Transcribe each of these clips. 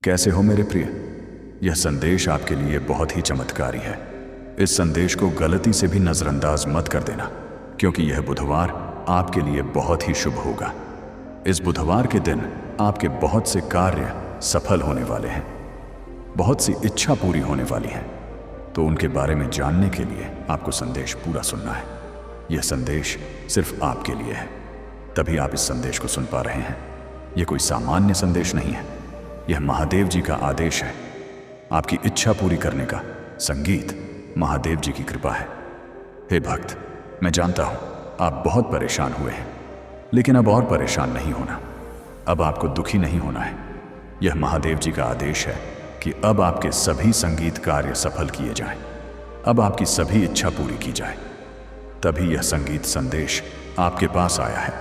कैसे हो मेरे प्रिय? यह संदेश आपके लिए बहुत ही चमत्कारी है। इस संदेश को गलती से भी नजरअंदाज मत कर देना, क्योंकि यह बुधवार आपके लिए बहुत ही शुभ होगा। इस बुधवार के दिन आपके बहुत से कार्य सफल होने वाले हैं, बहुत सी इच्छा पूरी होने वाली है। तो उनके बारे में जानने के लिए आपको संदेश पूरा सुनना है। यह संदेश सिर्फ आपके लिए है, तभी आप इस संदेश को सुन पा रहे हैं। यह कोई सामान्य संदेश नहीं है, यह महादेव जी का आदेश है। आपकी इच्छा पूरी करने का संगीत महादेव जी की कृपा है। हे भक्त, मैं जानता हूं आप बहुत परेशान हुए हैं, लेकिन अब और परेशान नहीं होना। अब आपको दुखी नहीं होना है। यह महादेव जी का आदेश है कि अब आपके सभी संगीत कार्य सफल किए जाएं। अब आपकी सभी इच्छा पूरी की जाए। तभी यह संगीत संदेश आपके पास आया है।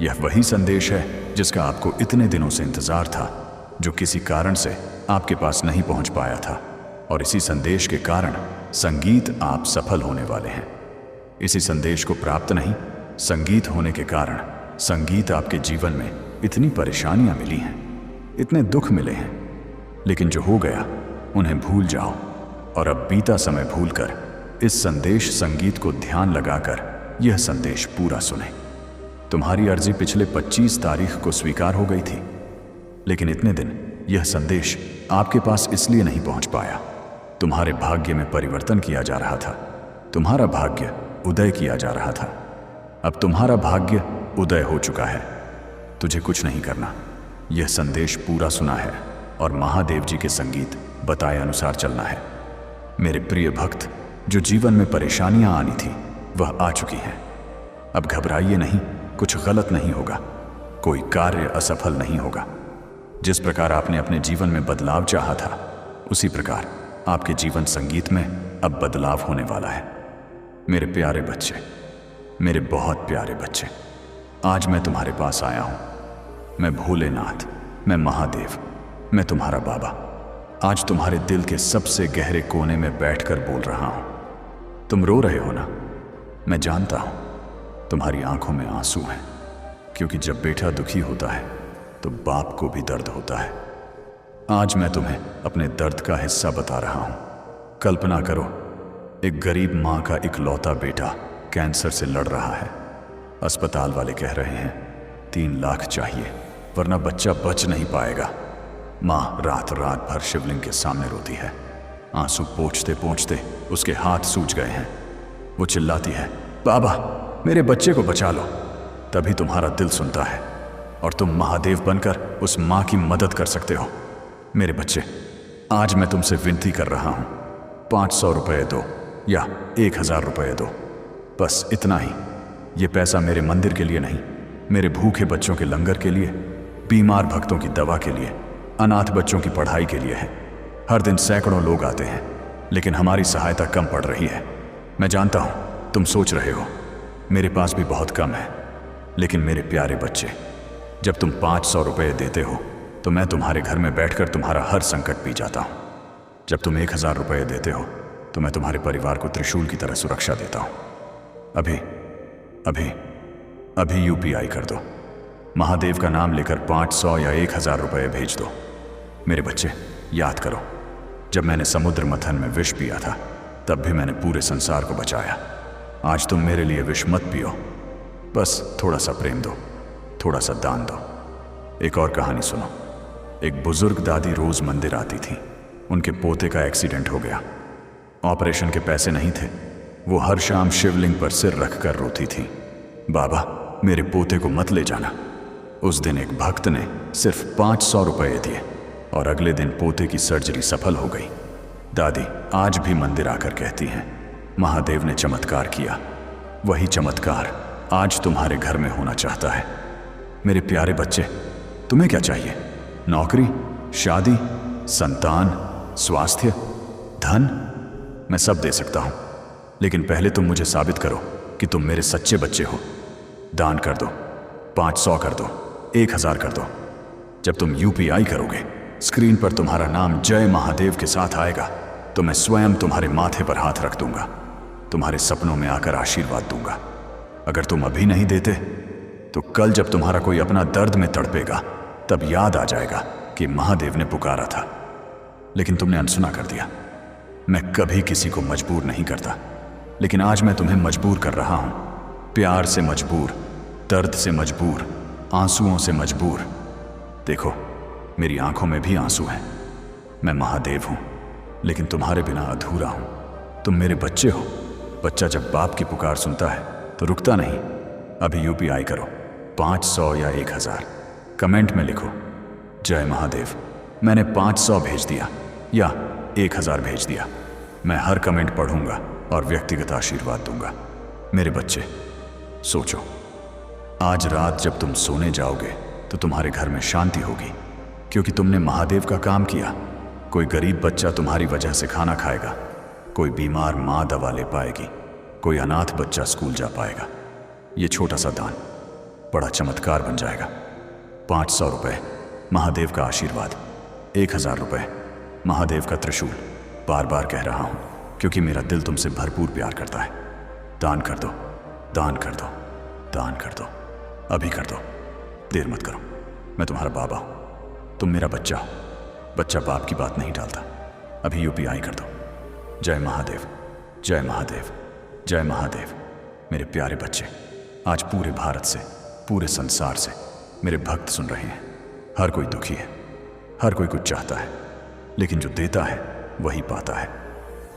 यह वही संदेश है जिसका आपको इतने दिनों से इंतजार था, जो किसी कारण से आपके पास नहीं पहुंच पाया था। और इसी संदेश के कारण संगीत आप सफल होने वाले हैं। इसी संदेश को प्राप्त नहीं, संगीत होने के कारण संगीत आपके जीवन में इतनी परेशानियां मिली हैं, इतने दुख मिले हैं, लेकिन जो हो गया उन्हें भूल जाओ और अब बीता समय भूलकर इस संदेश संगीत को ध्यान लगाकर यह संदेश पूरा सुने। तुम्हारी अर्जी पिछले 25 तारीख को स्वीकार हो गई थी, लेकिन इतने दिन यह संदेश आपके पास इसलिए नहीं पहुंच पाया। तुम्हारे भाग्य में परिवर्तन किया जा रहा था, तुम्हारा भाग्य उदय किया जा रहा था। अब तुम्हारा भाग्य उदय हो चुका है। तुझे कुछ नहीं करना, यह संदेश पूरा सुना है और महादेव जी के संगीत बताए अनुसार चलना है। मेरे प्रिय भक्त, जो जीवन में परेशानियां आनी थी वह आ चुकी हैं। अब घबराइए नहीं, कुछ गलत नहीं होगा, कोई कार्य असफल नहीं होगा। जिस प्रकार आपने अपने जीवन में बदलाव चाहा था, उसी प्रकार आपके जीवन संगीत में अब बदलाव होने वाला है। मेरे प्यारे बच्चे, मेरे बहुत प्यारे बच्चे, आज मैं तुम्हारे पास आया हूं। मैं भोलेनाथ, मैं महादेव, मैं तुम्हारा बाबा आज तुम्हारे दिल के सबसे गहरे कोने में बैठकर बोल रहा हूं। तुम रो रहे हो ना? मैं जानता हूं तुम्हारी आंखों में आंसू हैं, क्योंकि जब बेटा दुखी होता है तो बाप को भी दर्द होता है। आज मैं तुम्हें अपने दर्द का हिस्सा बता रहा हूं। कल्पना करो, एक गरीब मां का इकलौता बेटा कैंसर से लड़ रहा है। अस्पताल वाले कह रहे हैं 3 लाख चाहिए, वरना बच्चा बच नहीं पाएगा। मां रात रात भर शिवलिंग के सामने रोती है। आंसू पोंछते पोंछते उसके हाथ सूज गए हैं। वो चिल्लाती है, बाबा मेरे बच्चे को बचा लो। तभी तुम्हारा दिल सुनता है और तुम महादेव बनकर उस मां की मदद कर सकते हो। मेरे बच्चे, आज मैं तुमसे विनती कर रहा हूं, 500 रुपये दो या 1000 रुपये दो, बस इतना ही। ये पैसा मेरे मंदिर के लिए नहीं, मेरे भूखे बच्चों के लंगर के लिए, बीमार भक्तों की दवा के लिए, अनाथ बच्चों की पढ़ाई के लिए है। हर दिन सैकड़ों लोग आते हैं, लेकिन हमारी सहायता कम पड़ रही है। मैं जानता हूं तुम सोच रहे हो मेरे पास भी बहुत कम है, लेकिन मेरे प्यारे बच्चे, जब तुम 500 रुपये देते हो तो मैं तुम्हारे घर में बैठकर तुम्हारा हर संकट पी जाता हूं। जब तुम 1000 रुपये देते हो तो मैं तुम्हारे परिवार को त्रिशूल की तरह सुरक्षा देता हूं। अभी अभी अभी यूपीआई कर दो। महादेव का नाम लेकर 500 या 1000 रुपये भेज दो। मेरे बच्चे, याद करो, जब मैंने समुद्र मंथन में विष पिया था, तब भी मैंने पूरे संसार को बचाया। आज तुम मेरे लिए विष मत पियो, बस थोड़ा सा प्रेम दो, थोड़ा सा दान दो। एक और कहानी सुनो। एक बुजुर्ग दादी रोज मंदिर आती थी। उनके पोते का एक्सीडेंट हो गया। ऑपरेशन के पैसे नहीं थे। वो हर शाम शिवलिंग पर सिर रखकर रोती थी, बाबा मेरे पोते को मत ले जाना। उस दिन एक भक्त ने सिर्फ 500 रुपये दिए और अगले दिन पोते की सर्जरी सफल हो गई। दादी आज भी मंदिर आकर कहती हैं, महादेव ने चमत्कार किया। वही चमत्कार आज तुम्हारे घर में होना चाहता है। मेरे प्यारे बच्चे, तुम्हें क्या चाहिए? नौकरी, शादी, संतान, स्वास्थ्य, धन? मैं सब दे सकता हूं, लेकिन पहले तुम मुझे साबित करो कि तुम मेरे सच्चे बच्चे हो। दान कर दो, 500 कर दो, 1000 कर दो। जब तुम यूपीआई करोगे, स्क्रीन पर तुम्हारा नाम जय महादेव के साथ आएगा तो मैं स्वयं तुम्हारे माथे पर हाथ रख दूंगा, तुम्हारे सपनों में आकर आशीर्वाद दूंगा। अगर तुम अभी नहीं देते तो कल जब तुम्हारा कोई अपना दर्द में तड़पेगा, तब याद आ जाएगा कि महादेव ने पुकारा था, लेकिन तुमने अनसुना कर दिया। मैं कभी किसी को मजबूर नहीं करता, लेकिन आज मैं तुम्हें मजबूर कर रहा हूं। प्यार से मजबूर, दर्द से मजबूर, आंसुओं से मजबूर। देखो, मेरी आंखों में भी आंसू हैं। मैं महादेव हूं, लेकिन तुम्हारे बिना अधूरा हूं। तुम मेरे बच्चे हो। बच्चा जब बाप की पुकार सुनता है तो रुकता नहीं। अभी यूपीआई करो, 500 या 1000 कमेंट में लिखो जय महादेव। मैंने 500 भेज दिया या 1000 भेज दिया। मैं हर कमेंट पढ़ूंगा और व्यक्तिगत आशीर्वाद दूंगा। मेरे बच्चे, सोचो, आज रात जब तुम सोने जाओगे तो तुम्हारे घर में शांति होगी, क्योंकि तुमने महादेव का काम किया। कोई गरीब बच्चा तुम्हारी वजह से खाना खाएगा, कोई बीमार माँ दवा ले पाएगी, कोई अनाथ बच्चा स्कूल जा पाएगा। ये छोटा सा दान बड़ा चमत्कार बन जाएगा। 500 रुपये महादेव का आशीर्वाद, 1000 रुपये महादेव का त्रिशूल। बार बार कह रहा हूं, क्योंकि मेरा दिल तुमसे भरपूर प्यार करता है। दान कर दो, दान कर दो, दान कर दो, अभी कर दो, देर मत करो। मैं तुम्हारा बाबा हूं, तुम मेरा बच्चा हो। बच्चा बाप की बात नहीं टालता। अभी यूपीआई कर दो। जय महादेव, जय महादेव, जय महादेव। मेरे प्यारे बच्चे, आज पूरे भारत से, पूरे संसार से मेरे भक्त सुन रहे हैं। हर कोई दुखी है, हर कोई कुछ चाहता है, लेकिन जो देता है वही पाता है।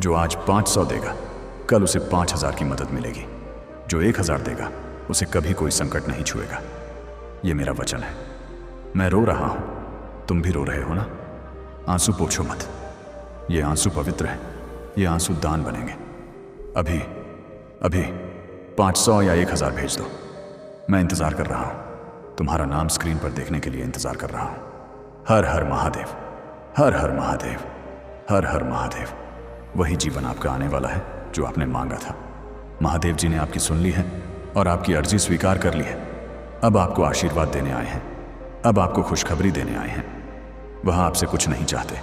जो आज 500 देगा, कल उसे 5000 की मदद मिलेगी। जो 1000 देगा, उसे कभी कोई संकट नहीं छुएगा। ये मेरा वचन है। मैं रो रहा हूं, तुम भी रो रहे हो ना? आंसू पोंछो मत। ये आंसू पवित्र है, ये आंसू दान बनेंगे। अभी अभी 500 या 1000 भेज दो। मैं इंतजार कर रहा हूं। तुम्हारा नाम स्क्रीन पर देखने के लिए इंतजार कर रहा हूं। हर हर महादेव, हर हर महादेव, हर हर महादेव। वही जीवन आपका आने वाला है जो आपने मांगा था। महादेव जी ने आपकी सुन ली है और आपकी अर्जी स्वीकार कर ली है। अब आपको आशीर्वाद देने आए हैं, अब आपको खुशखबरी देने आए हैं। वह आपसे कुछ नहीं चाहते,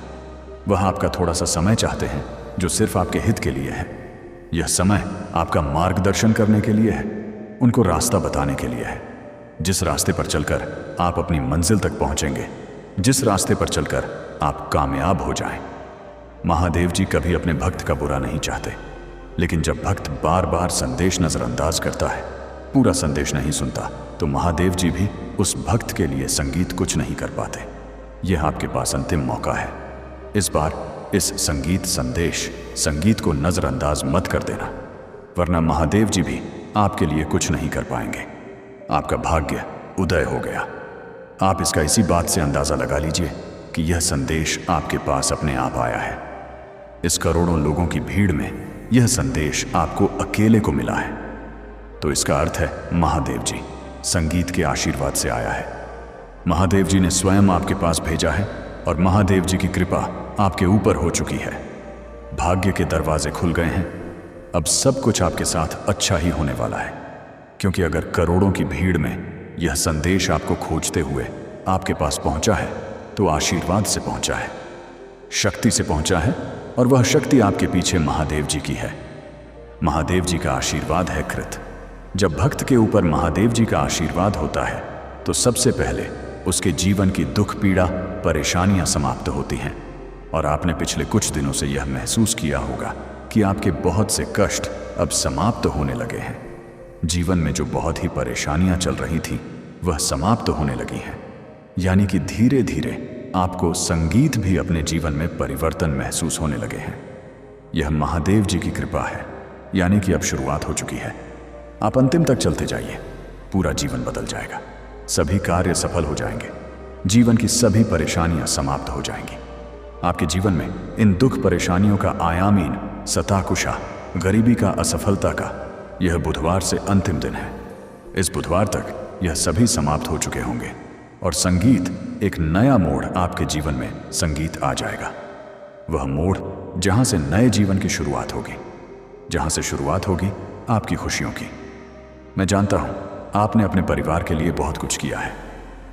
वह आपका थोड़ा सा समय चाहते हैं जो सिर्फ आपके हित के लिए है। यह समय आपका मार्गदर्शन करने के लिए है, उनको रास्ता बताने के लिए है। जिस रास्ते पर चलकर आप अपनी मंजिल तक पहुंचेंगे, जिस रास्ते पर चलकर आप कामयाब हो जाएं। महादेव जी कभी अपने भक्त का बुरा नहीं चाहते, लेकिन जब भक्त बार बार संदेश नजरअंदाज करता है, पूरा संदेश नहीं सुनता, तो महादेव जी भी उस भक्त के लिए संगीत कुछ नहीं कर पाते। यह आपके पास अंतिम मौका है। इस बार इस संगीत को नजरअंदाज मत कर देना, वरना महादेव जी भी आपके लिए कुछ नहीं कर पाएंगे। आपका भाग्य उदय हो गया। आप इसका इसी बात से अंदाजा लगा लीजिए कि यह संदेश आपके पास अपने आप आया है। इस करोड़ों लोगों की भीड़ में यह संदेश आपको अकेले को मिला है, तो इसका अर्थ है महादेव जी संगीत के आशीर्वाद से आया है। महादेव जी ने स्वयं आपके पास भेजा है और महादेव जी की कृपा आपके ऊपर हो चुकी है। भाग्य के दरवाजे खुल गए हैं। अब सब कुछ आपके साथ अच्छा ही होने वाला है, क्योंकि अगर करोड़ों की भीड़ में यह संदेश आपको खोजते हुए आपके पास पहुंचा है, तो आशीर्वाद से पहुंचा है, शक्ति से पहुंचा है, और वह शक्ति आपके पीछे महादेव जी की है। महादेव जी का आशीर्वाद है कृत। जब भक्त के ऊपर महादेव जी का आशीर्वाद होता है, तो सबसे पहले उसके जीवन की दुख, पीड़ा, परेशानियां समाप्त होती हैं। और आपने पिछले कुछ दिनों से यह महसूस किया होगा कि आपके बहुत से कष्ट अब समाप्त होने लगे हैं। जीवन में जो बहुत ही परेशानियां चल रही थी, वह समाप्त होने लगी हैं। यानी कि धीरे धीरे आपको संगीत भी अपने जीवन में परिवर्तन महसूस होने लगे हैं। यह महादेव जी की कृपा है, यानी कि अब शुरुआत हो चुकी है। आप अंतिम तक चलते जाइए, पूरा जीवन बदल जाएगा। सभी कार्य सफल हो जाएंगे, जीवन की सभी परेशानियां समाप्त हो जाएंगी। आपके जीवन में इन दुख परेशानियों का आयामहीन, सताकुशा, गरीबी का, असफलता का यह बुधवार से अंतिम दिन है। इस बुधवार तक यह सभी समाप्त हो चुके होंगे और संगीत एक नया मोड़ आपके जीवन में संगीत आ जाएगा। वह मोड़ जहां से नए जीवन की शुरुआत होगी, जहां से शुरुआत होगी आपकी खुशियों की। मैं जानता हूं आपने अपने परिवार के लिए बहुत कुछ किया है,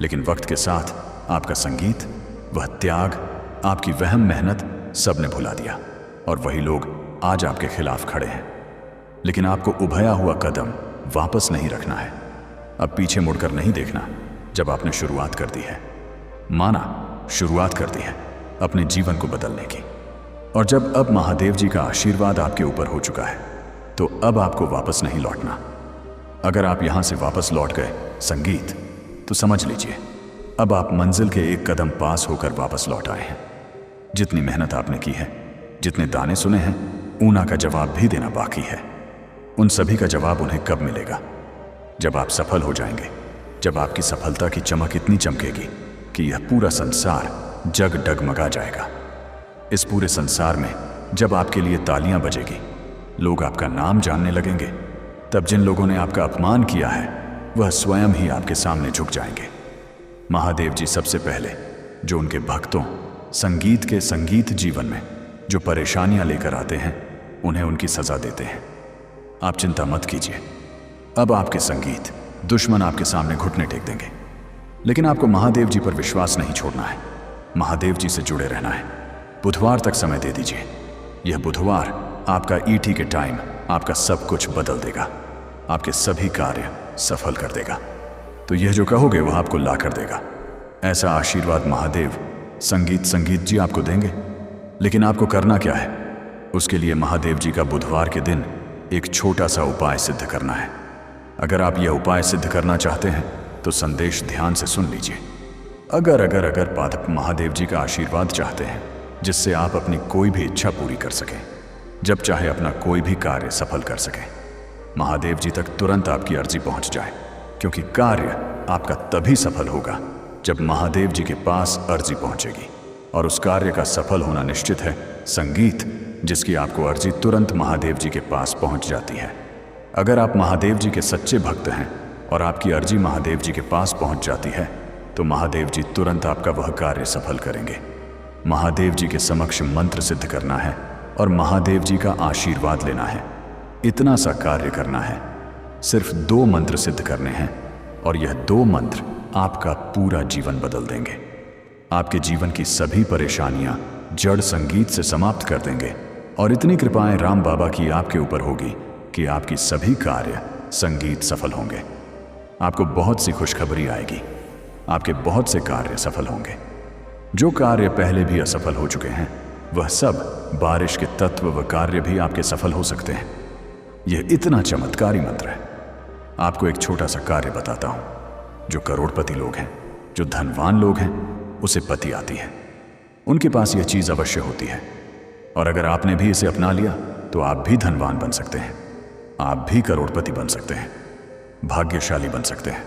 लेकिन वक्त के साथ आपका संगीत, वह त्याग, आपकी वहम मेहनत सब ने भुला दिया और वही लोग आज आपके खिलाफ खड़े हैं। लेकिन आपको उभया हुआ कदम वापस नहीं रखना है। अब पीछे मुड़कर नहीं देखना। जब आपने शुरुआत कर दी है, माना शुरुआत कर दी है अपने जीवन को बदलने की। और जब अब महादेव जी का आशीर्वाद आपके ऊपर हो चुका है तो अब आपको वापस नहीं लौटना। अगर आप यहां से वापस लौट गए संगीत, तो समझ लीजिए अब आप मंजिल के एक कदम पास होकर वापस लौट आए हैं। जितनी मेहनत आपने की है, जितने दाने सुने हैं, ऊना का जवाब भी देना बाकी है। उन सभी का जवाब उन्हें कब मिलेगा? जब आप सफल हो जाएंगे, जब आपकी सफलता की चमक इतनी चमकेगी कि यह पूरा संसार जग डगमगा जाएगा। इस पूरे संसार में जब आपके लिए तालियां बजेगी, लोग आपका नाम जानने लगेंगे, तब जिन लोगों ने आपका अपमान किया है वह स्वयं ही आपके सामने झुक जाएंगे। महादेव जी सबसे पहले जो उनके भक्तों संगीत के संगीत जीवन में जो परेशानियां लेकर आते हैं, उन्हें उनकी सजा देते हैं। आप चिंता मत कीजिए, अब आपके संगीत दुश्मन आपके सामने घुटने टेक देंगे। लेकिन आपको महादेव जी पर विश्वास नहीं छोड़ना है, महादेव जी से जुड़े रहना है। बुधवार तक समय दे दीजिए। यह बुधवार आपका ईटी के टाइम आपका सब कुछ बदल देगा, आपके सभी कार्य सफल कर देगा। तो यह जो कहोगे वह आपको ला कर देगा। ऐसा आशीर्वाद महादेव संगीत जी आपको देंगे। लेकिन आपको करना क्या है? उसके लिए महादेव जी का बुधवार के दिन एक छोटा सा उपाय सिद्ध करना है। अगर आप यह उपाय सिद्ध करना चाहते हैं तो संदेश ध्यान से सुन लीजिए। अगर पाठक महादेव जी का आशीर्वाद चाहते हैं जिससे आप अपनी कोई भी इच्छा पूरी कर सकें, जब चाहे अपना कोई भी कार्य सफल कर सकें, महादेव जी तक तुरंत आपकी अर्जी पहुंच जाए। क्योंकि कार्य आपका तभी सफल होगा जब महादेव जी के पास अर्जी पहुंचेगी। और उस कार्य का सफल होना निश्चित है संगीत, जिसकी आपको अर्जी तुरंत महादेव जी के पास पहुंच जाती है। अगर आप महादेव जी के सच्चे भक्त हैं और आपकी अर्जी महादेव जी के पास पहुंच जाती है तो महादेव जी तुरंत आपका वह कार्य सफल करेंगे। महादेव जी के समक्ष मंत्र सिद्ध करना है और महादेव जी का आशीर्वाद लेना है। इतना सा कार्य करना है। सिर्फ 2 मंत्र सिद्ध करने हैं और यह 2 मंत्र आपका पूरा जीवन बदल देंगे। आपके जीवन की सभी परेशानियां जड़ संगीत से समाप्त कर देंगे और इतनी कृपाएं राम बाबा की आपके ऊपर होगी कि आपकी सभी कार्य संगीत सफल होंगे। आपको बहुत सी खुशखबरी आएगी, आपके बहुत से कार्य सफल होंगे। जो कार्य पहले भी असफल हो चुके हैं वह सब बारिश के तत्व व कार्य भी आपके सफल हो सकते हैं। यह इतना चमत्कारी मंत्र है। आपको एक छोटा सा कार्य बताता हूं। जो करोड़पति लोग हैं, जो धनवान लोग हैं, उसे पति आती है, उनके पास यह चीज अवश्य होती है। और अगर आपने भी इसे अपना लिया तो आप भी धनवान बन सकते हैं, आप भी करोड़पति बन सकते हैं, भाग्यशाली बन सकते हैं।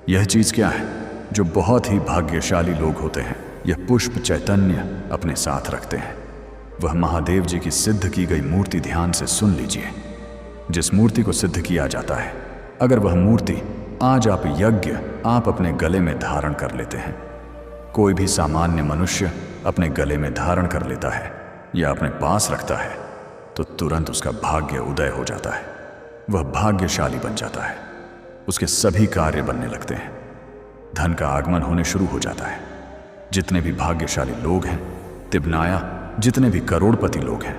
यह चीज क्या है? जो बहुत ही भाग्यशाली लोग होते हैं यह पुष्प चैतन्य अपने साथ रखते हैं। वह महादेव जी की सिद्ध की गई मूर्ति ध्यान से सुन लीजिए। जिस मूर्ति को सिद्ध किया जाता है, अगर वह मूर्ति आज आप यज्ञ आप अपने गले में धारण कर लेते हैं, कोई भी सामान्य मनुष्य अपने गले में धारण कर लेता है या अपने पास रखता है, तो तुरंत उसका भाग्य उदय हो जाता है। वह भाग्यशाली बन जाता है, उसके सभी कार्य बनने लगते हैं, धन का आगमन होने शुरू हो जाता है। जितने भी भाग्यशाली लोग हैं, तिबनाया जितने भी करोड़पति लोग हैं,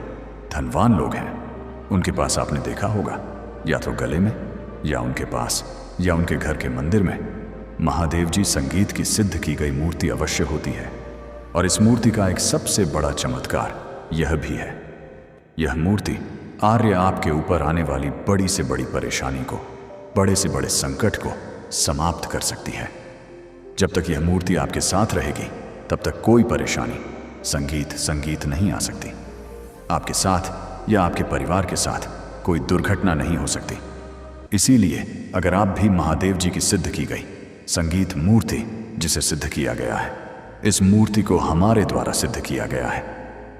धनवान लोग हैं, उनके पास आपने देखा होगा या तो गले में या उनके पास या उनके घर के मंदिर में महादेव जी संगीत की सिद्ध की गई मूर्ति अवश्य होती है। और इस मूर्ति का एक सबसे बड़ा चमत्कार यह भी है, यह मूर्ति आर्य आपके ऊपर आने वाली बड़ी से बड़ी परेशानी को, बड़े से बड़े संकट को समाप्त कर सकती है। जब तक यह मूर्ति आपके साथ रहेगी तब तक कोई परेशानी संगीत नहीं आ सकती। आपके साथ या आपके परिवार के साथ कोई दुर्घटना नहीं हो सकती। इसीलिए अगर आप भी महादेव जी की सिद्ध की गई संगीत मूर्ति जिसे सिद्ध किया गया है, इस मूर्ति को हमारे द्वारा सिद्ध किया गया है,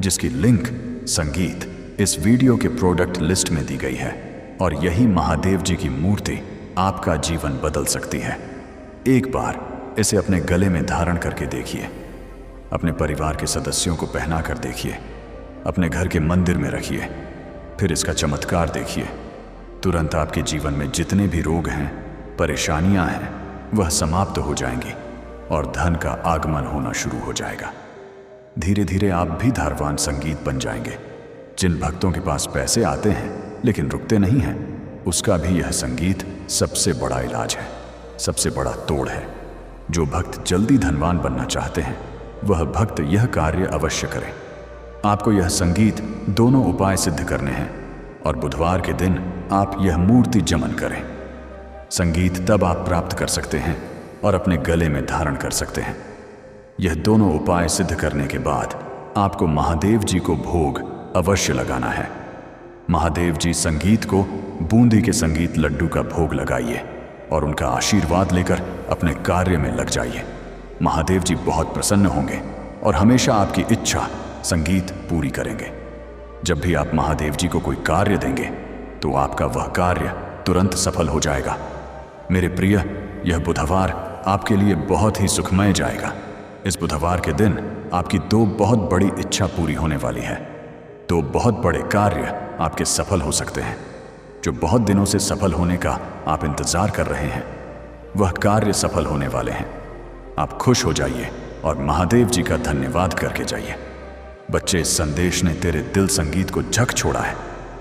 जिसकी लिंक संगीत इस वीडियो के प्रोडक्ट लिस्ट में दी गई है। और यही महादेव जी की मूर्ति आपका जीवन बदल सकती है। एक बार इसे अपने गले में धारण करके देखिए, अपने परिवार के सदस्यों को पहना कर देखिए, अपने घर के मंदिर में रखिए, फिर इसका चमत्कार देखिए। तुरंत आपके जीवन में जितने भी रोग हैं, परेशानियां हैं, वह समाप्त हो जाएंगी और धन का आगमन होना शुरू हो जाएगा। धीरे धीरे आप भी धनवान संगीत बन जाएंगे। जिन भक्तों के पास पैसे आते हैं लेकिन रुकते नहीं हैं, उसका भी यह संगीत सबसे बड़ा इलाज है, सबसे बड़ा तोड़ है। जो भक्त जल्दी धनवान बनना चाहते हैं वह भक्त यह कार्य अवश्य करे। आपको यह संगीत दोनों उपाय सिद्ध करने हैं और बुधवार के दिन आप यह मूर्ति जमन करें। संगीत तब आप प्राप्त कर सकते हैं और अपने गले में धारण कर सकते हैं। यह दोनों उपाय सिद्ध करने के बाद आपको महादेव जी को भोग अवश्य लगाना है। महादेव जी संगीत को बूंदी के संगीत लड्डू का भोग लगाइए और उनका आशीर्वाद लेकर अपने कार्य में लग जाइए। महादेव जी बहुत प्रसन्न होंगे और हमेशा आपकी इच्छा संगीत पूरी करेंगे। जब भी आप महादेव जी को कोई कार्य देंगे तो आपका वह कार्य तुरंत सफल हो जाएगा। मेरे प्रिय, यह बुधवार आपके लिए बहुत ही सुखमय जाएगा। इस बुधवार के दिन आपकी दो बहुत बड़ी इच्छा पूरी होने वाली है। दो बहुत बड़े कार्य आपके सफल हो सकते हैं। जो बहुत दिनों से सफल होने का आप इंतजार कर रहे हैं, वह कार्य सफल होने वाले हैं। आप खुश हो जाइए और महादेव जी का धन्यवाद करके जाइए। बच्चे, इस संदेश ने तेरे दिल संगीत को झक छोड़ा है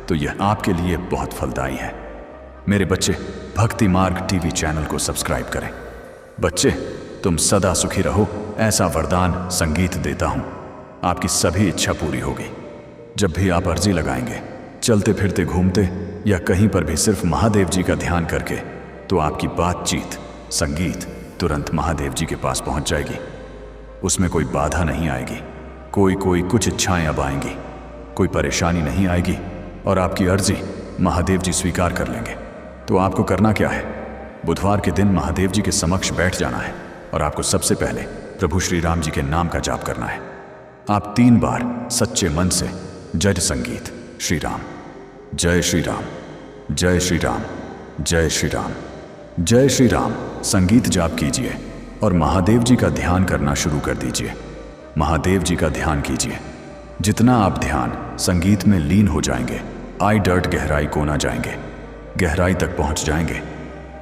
तो यह आपके लिए बहुत फलदायी है। मेरे बच्चे, भक्ति मार्ग टीवी चैनल को सब्सक्राइब करें। बच्चे, तुम सदा सुखी रहो, ऐसा वरदान संगीत देता हूं। आपकी सभी इच्छा पूरी होगी। जब भी आप अर्जी लगाएंगे, चलते फिरते घूमते या कहीं पर भी सिर्फ महादेव जी का ध्यान करके, तो आपकी बातचीत संगीत तुरंत महादेव जी के पास पहुंच जाएगी। उसमें कोई बाधा नहीं आएगी। कोई कुछ इच्छाएं अब आएंगी, कोई परेशानी नहीं आएगी और आपकी अर्जी महादेव जी स्वीकार कर लेंगे। तो आपको करना क्या है? बुधवार के दिन महादेव जी के समक्ष बैठ जाना है और आपको सबसे पहले प्रभु श्री राम जी के नाम का जाप करना है। आप 3 बार सच्चे मन से जय संगीत श्री राम, जय श्री राम, जय श्री राम, जय श्री राम, जय श्री राम संगीत जाप कीजिए और महादेव जी का ध्यान करना शुरू कर दीजिए। महादेव जी का ध्यान कीजिए। जितना आप ध्यान संगीत में लीन हो जाएंगे, आई डर्ट गहराई को ना जाएंगे, गहराई तक पहुंच जाएंगे,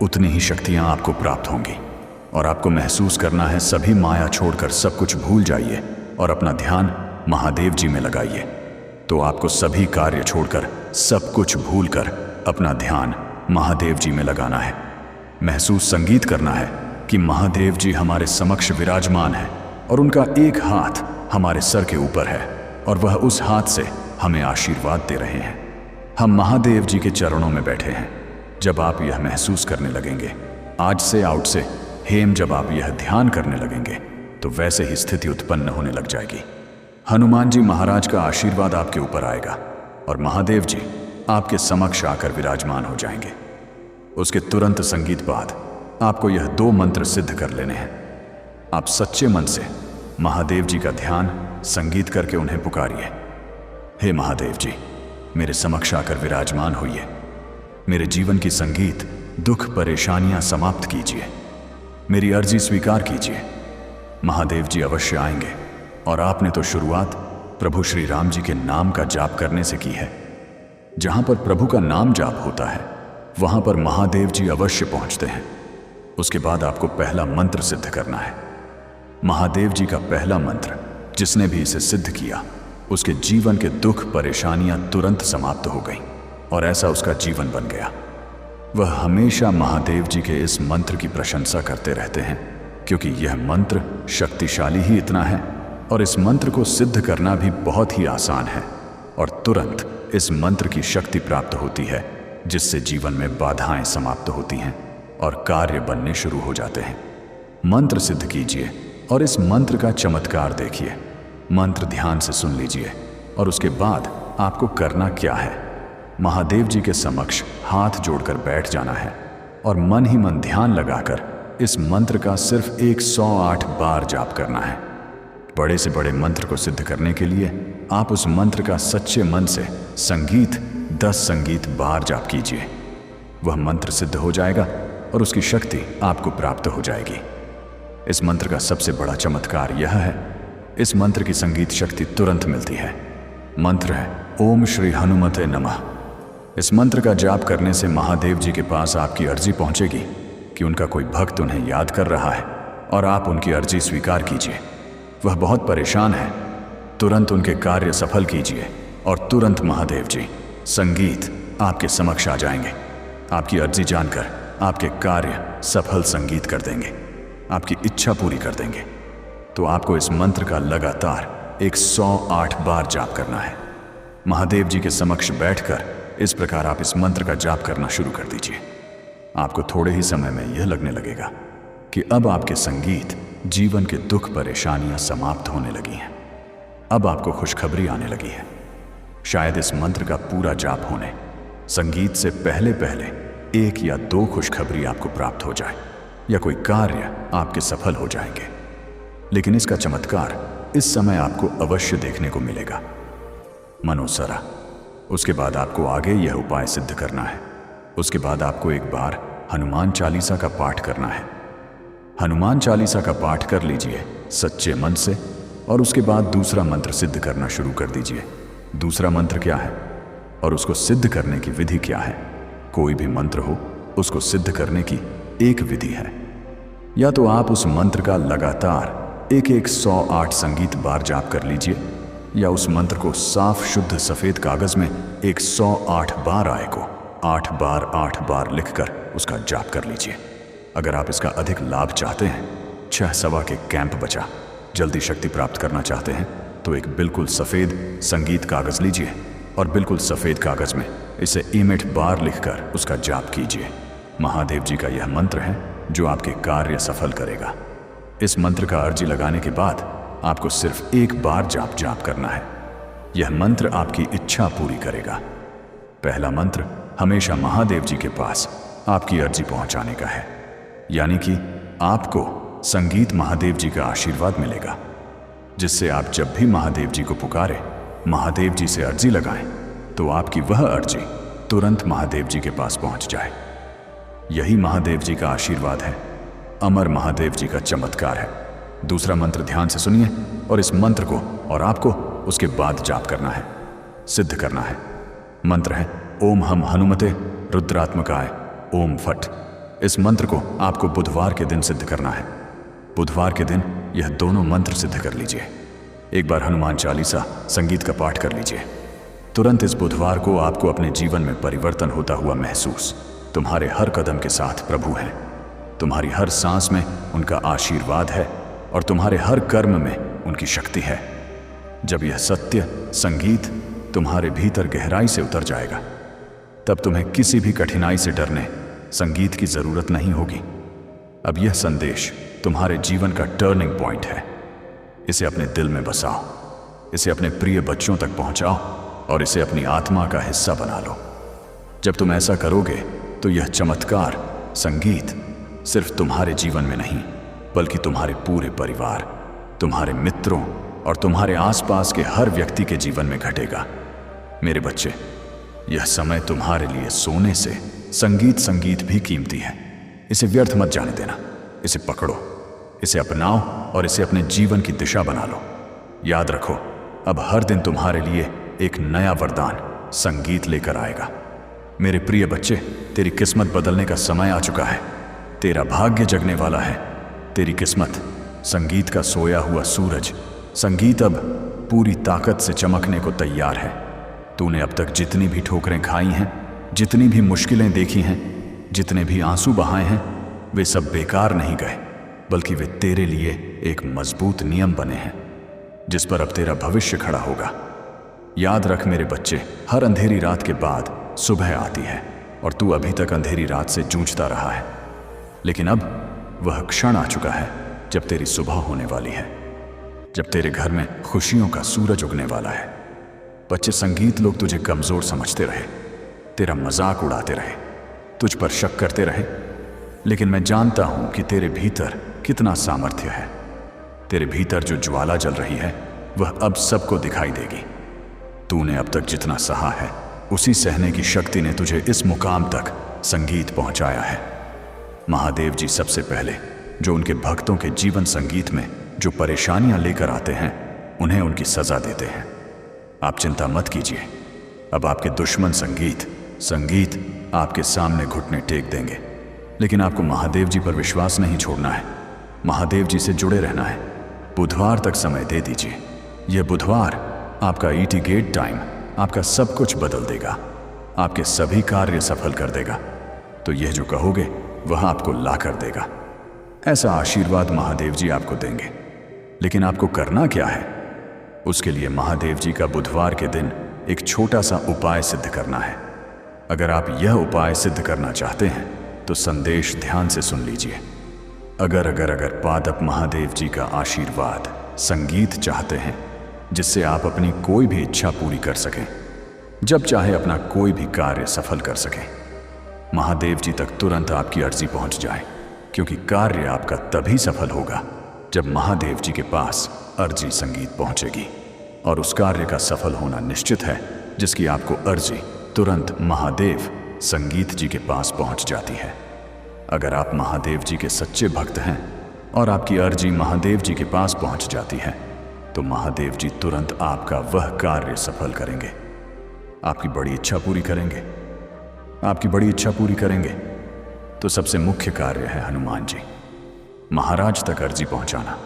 उतनी ही शक्तियां आपको प्राप्त होंगी और आपको महसूस करना है सभी माया छोड़कर सब कुछ भूल जाइए और अपना ध्यान महादेव जी में लगाइए। तो आपको सभी कार्य छोड़कर सब कुछ भूलकर अपना ध्यान महादेव जी में लगाना है। महसूस संगीत करना है कि महादेव जी हमारे समक्ष विराजमान है और उनका एक हाथ हमारे सर के ऊपर है और वह उस हाथ से हमें आशीर्वाद दे रहे हैं। हम महादेव जी के चरणों में बैठे हैं। जब आप यह महसूस करने लगेंगे, आज से आउट से हेम, जब आप यह ध्यान करने लगेंगे तो वैसे ही स्थिति उत्पन्न होने लग जाएगी। हनुमान जी महाराज का आशीर्वाद आपके ऊपर आएगा और महादेव जी आपके समक्ष आकर विराजमान हो जाएंगे। उसके तुरंत संगीत बाद आपको यह 2 मंत्र सिद्ध कर लेने हैं। आप सच्चे मन से महादेव जी का ध्यान संगीत करके उन्हें पुकारिए। हे महादेव जी, मेरे समक्ष आकर विराजमान होइए। मेरे जीवन की संगीत दुख परेशानियां समाप्त कीजिए। मेरी अर्जी स्वीकार कीजिए। महादेव जी अवश्य आएंगे और आपने तो शुरुआत प्रभु श्री राम जी के नाम का जाप करने से की है। जहां पर प्रभु का नाम जाप होता है, वहां पर महादेव जी अवश्य पहुंचते हैं। उसके बाद आपको पहला मंत्र सिद्ध करना है। महादेव जी का पहला मंत्र, जिसने भी इसे सिद्ध किया, उसके जीवन के दुख परेशानियां तुरंत समाप्त हो गईं और ऐसा उसका जीवन बन गया। वह हमेशा महादेव जी के इस मंत्र की प्रशंसा करते रहते हैं, क्योंकि यह मंत्र शक्तिशाली ही इतना है और इस मंत्र को सिद्ध करना भी बहुत ही आसान है और तुरंत इस मंत्र की शक्ति प्राप्त होती है, जिससे जीवन में बाधाएं समाप्त होती हैं और कार्य बनने शुरू हो जाते हैं। मंत्र सिद्ध कीजिए और इस मंत्र का चमत्कार देखिए। मंत्र ध्यान से सुन लीजिए और उसके बाद आपको करना क्या है? महादेव जी के समक्ष हाथ जोड़कर बैठ जाना है और मन ही मन ध्यान लगाकर इस मंत्र का सिर्फ 108 बार जाप करना है। बड़े से बड़े मंत्र को सिद्ध करने के लिए आप उस मंत्र का सच्चे मन से संगीत 10 संगीत बार जाप कीजिए। वह मंत्र सिद्ध हो जाएगा और उसकी शक्ति आपको प्राप्त हो जाएगी। इस मंत्र का सबसे बड़ा चमत्कार यह है, इस मंत्र की संगीत शक्ति तुरंत मिलती है। मंत्र है ओम श्री हनुमते नमः। इस मंत्र का जाप करने से महादेव जी के पास आपकी अर्जी पहुंचेगी कि उनका कोई भक्त उन्हें याद कर रहा है और आप उनकी अर्जी स्वीकार कीजिए। वह बहुत परेशान है, तुरंत उनके कार्य सफल कीजिए और तुरंत महादेव जी संगीत आपके समक्ष आ जाएंगे। आपकी अर्जी जानकर आपके कार्य सफल संगीत कर देंगे, आपकी इच्छा पूरी कर देंगे। तो आपको इस मंत्र का लगातार 108 बार जाप करना है। महादेव जी के समक्ष बैठकर इस प्रकार आप इस मंत्र का जाप करना शुरू कर दीजिए। आपको थोड़े ही समय में यह लगने लगेगा कि अब आपके संगीत जीवन के दुख परेशानियां समाप्त होने लगी हैं। अब आपको खुशखबरी आने लगी है। शायद इस मंत्र का पूरा जाप होने संगीत से पहले पहले 1 या 2 खुशखबरी आपको प्राप्त हो जाए या कोई कार्य आपके सफल हो जाएंगे। लेकिन इसका चमत्कार इस समय आपको अवश्य देखने को मिलेगा। मनोसरा। उसके बाद आपको आगे यह उपाय सिद्ध करना है। उसके बाद आपको एक बार हनुमान चालीसा का पाठ करना है। हनुमान चालीसा का पाठ कर लीजिए सच्चे मन से और उसके बाद दूसरा मंत्र सिद्ध करना शुरू कर दीजिए। दूसरा मंत्र क्या है और उसको सिद्ध करने की विधि क्या है? कोई भी मंत्र हो, उसको सिद्ध करने की एक विधि है। या तो आप उस मंत्र का लगातार 108 संगीत बार जाप कर लीजिए, या उस मंत्र को साफ शुद्ध सफेद कागज में 108 बार आए को 8 बार लिखकर उसका जाप कर लीजिए। अगर आप इसका अधिक लाभ चाहते हैं, 6 सवा के कैंप बचा, जल्दी शक्ति प्राप्त करना चाहते हैं, तो एक बिल्कुल सफेद संगीत कागज लीजिए और बिल्कुल सफेद कागज में इसे 8 बार लिखकर उसका जाप कीजिए। महादेव जी का यह मंत्र है जो आपके कार्य सफल करेगा। इस मंत्र का अर्जी लगाने के बाद आपको सिर्फ 1 बार जाप करना है। यह मंत्र आपकी इच्छा पूरी करेगा। पहला मंत्र हमेशा महादेव जी के पास आपकी अर्जी पहुंचाने का है, यानी कि आपको संगीत महादेव जी का आशीर्वाद मिलेगा, जिससे आप जब भी महादेव जी को पुकारें, महादेव जी से अर्जी लगाएं, तो आपकी वह अर्जी तुरंत महादेव जी के पास पहुंच जाए। यही महादेव जी का आशीर्वाद है, अमर महादेव जी का चमत्कार है। दूसरा मंत्र ध्यान से सुनिए और इस मंत्र को और आपको उसके बाद जाप करना है, सिद्ध करना है। मंत्र है ओम हम हनुमते रुद्रात्मकाय ओम फट। इस मंत्र को आपको बुधवार के दिन सिद्ध करना है। बुधवार के दिन यह दोनों मंत्र सिद्ध कर लीजिए। एक बार हनुमान चालीसा संगीत का पाठ कर लीजिए। तुरंत इस बुधवार को आपको अपने जीवन में परिवर्तन होता हुआ महसूस। तुम्हारे हर कदम के साथ प्रभु हैं, तुम्हारी हर सांस में उनका आशीर्वाद है और तुम्हारे हर कर्म में उनकी शक्ति है। जब यह सत्य संगीत तुम्हारे भीतर गहराई से उतर जाएगा, तब तुम्हें किसी भी कठिनाई से डरने संगीत की जरूरत नहीं होगी। अब यह संदेश तुम्हारे जीवन का टर्निंग पॉइंट है। इसे अपने दिल में बसाओ, इसे अपने प्रिय बच्चों तक पहुंचाओ और इसे अपनी आत्मा का हिस्सा बना लो। जब तुम ऐसा करोगे तो यह चमत्कार संगीत सिर्फ तुम्हारे जीवन में नहीं, बल्कि तुम्हारे पूरे परिवार, तुम्हारे मित्रों और तुम्हारे आसपास के हर व्यक्ति के जीवन में घटेगा। मेरे बच्चे, यह समय तुम्हारे लिए सोने से संगीत भी कीमती है। इसे व्यर्थ मत जाने देना। इसे पकड़ो, इसे अपनाओ और इसे अपने जीवन की दिशा बना लो। याद रखो, अब हर दिन तुम्हारे लिए एक नया वरदान संगीत लेकर आएगा। मेरे प्रिय बच्चे, तेरी किस्मत बदलने का समय आ चुका है। तेरा भाग्य जगने वाला है। तेरी किस्मत संगीत का सोया हुआ सूरज। संगीत अब पूरी ताकत से चमकने को तैयार है। तूने अब तक जितनी भी ठोकरें खाई हैं, जितनी भी मुश्किलें देखी हैं, जितने भी आंसू बहाए हैं, वे सब बेकार नहीं गए, बल्कि वे तेरे लिए एक मजबूत नियम बने हैं, जिस पर अब तेरा भविष्य खड़ा होगा। याद रख मेरे बच्चे, हर अंधेरी रात के बाद सुबह आती है और तू अभी तक अंधेरी रात से जूझता रहा है। लेकिन अब वह क्षण आ चुका है जब तेरी सुबह होने वाली है, जब तेरे घर में खुशियों का सूरज उगने वाला है। बच्चे, संगीत लोग तुझे कमजोर समझते रहे, तेरा मजाक उड़ाते रहे, तुझ पर शक करते रहे, लेकिन मैं जानता हूं कि तेरे भीतर कितना सामर्थ्य है। तेरे भीतर जो ज्वाला जल रही है वह अब सबको दिखाई देगी। तूने अब तक जितना सहा है, उसी सहने की शक्ति ने तुझे इस मुकाम तक संगीत पहुंचाया है। महादेव जी सबसे पहले जो उनके भक्तों के जीवन संगीत में जो परेशानियां लेकर आते हैं, उन्हें उनकी सजा देते हैं। आप चिंता मत कीजिए, अब आपके दुश्मन संगीत आपके सामने घुटने टेक देंगे। लेकिन आपको महादेव जी पर विश्वास नहीं छोड़ना है, महादेव जी से जुड़े रहना है। बुधवार तक समय दे दीजिए। यह बुधवार आपका ईटी गेट टाइम आपका सब कुछ बदल देगा, आपके सभी कार्य सफल कर देगा। तो यह जो कहोगे वह आपको ला कर देगा। ऐसा आशीर्वाद महादेव जी आपको देंगे। लेकिन आपको करना क्या है? उसके लिए महादेव जी का बुधवार के दिन एक छोटा सा उपाय सिद्ध करना है। अगर आप यह उपाय सिद्ध करना चाहते हैं तो संदेश ध्यान से सुन लीजिए। अगर पादप महादेव जी का आशीर्वाद, संगीत चाहते हैं जिससे आप अपनी कोई भी इच्छा पूरी कर सकें, जब चाहे अपना कोई भी कार्य सफल कर सकें, महादेव जी तक तुरंत आपकी अर्जी पहुंच जाए, क्योंकि कार्य आपका तभी सफल होगा जब महादेव जी के पास अर्जी संगीत पहुंचेगी। और उस कार्य का सफल होना निश्चित है जिसकी आपको अर्जी तुरंत महादेव संगीत जी के पास पहुंच जाती है। अगर आप महादेव जी के सच्चे भक्त हैं और आपकी अर्जी महादेव जी के पास पहुंच जाती है तो महादेव जी तुरंत आपका वह कार्य सफल करेंगे, आपकी बड़ी इच्छा पूरी करेंगे। आपकी बड़ी इच्छा पूरी करेंगे तो सबसे मुख्य कार्य है हनुमान जी महाराज तक अर्जी पहुंचाना।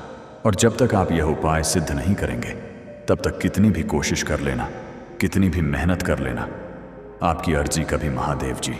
और जब तक आप यह उपाय सिद्ध नहीं करेंगे तब तक कितनी भी कोशिश कर लेना, कितनी भी मेहनत कर लेना, आपकी अर्जी कभी महादेव जी